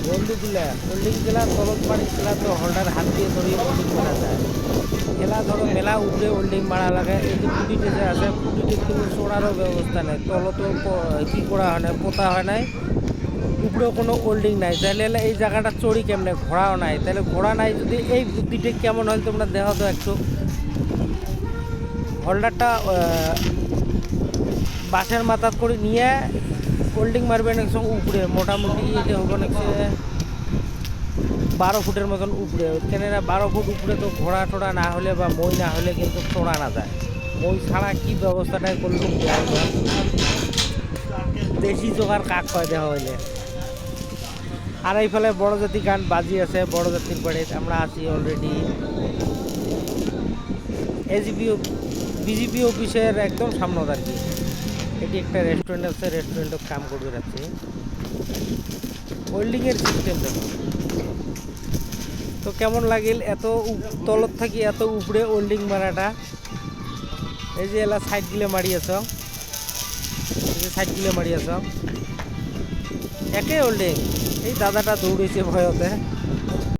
বন্ধুগুলা holding খেলা তলত পানি খেলা তো হোল্ডার হাত দিয়ে ধরিয়ে হোল্ডিং মারা যায়। খেলা ধরো মেলা উপরে হোল্ডিং মারা লাগে। এই যে খুঁটিতে যে আছে খুঁটিতে কিন্তু চড়ারও ব্যবস্থা নেই, তলতো কি করা হয় না, পোতা হয় নাই, উপরেও কোনো হোল্ডিং নাই। তাহলে এই জায়গাটা চড়ি কেমনে, ঘোড়াও নাই। তাহলে ঘোড়া নাই যদি এই বুদ্ধিটা কেমন হয় তোমরা দেখো তো একটু। হোল্ডারটা বাসের মাথা করে নিয়ে হোল্ডিং মারবেন একদম উপরে, মোটামুটি এটা হবে না 12 ফুটের মতন উপরে। কেননা 12 ফুট উপরে তো ঘোড়া টোড়া না হলে বা মই না হলে কিন্তু চড়া না যায়। মই ছাড়া কি ব্যবস্থাটাই করলুম দেশি জোগাড় কাক কয় দেওয়া হইলে। আর এইফালে বড় জাতি গান বাজি আছে, বড় জাতির বাড়িতে আমরা আছি অলরেডি এজিপি বিজেপি অফিসের একদম সামনে আর কি। এটি একটা রেস্টুরেন্ট আছে, রেস্টুরেন্টও কাম করবে রাখছি। হোল্ডিংয়ের সিস্টেম দেখো তো কেমন লাগিল, এত তলত থাকি এত উপরে হোল্ডিং মারাটা। এই যে এলা সাইড গিলে মারিয়েছ, এই যে সাইড গিলে মারিয়েছ একে হোল্ডিং। এই দাদাটা দৌড়েছে ভয়তে।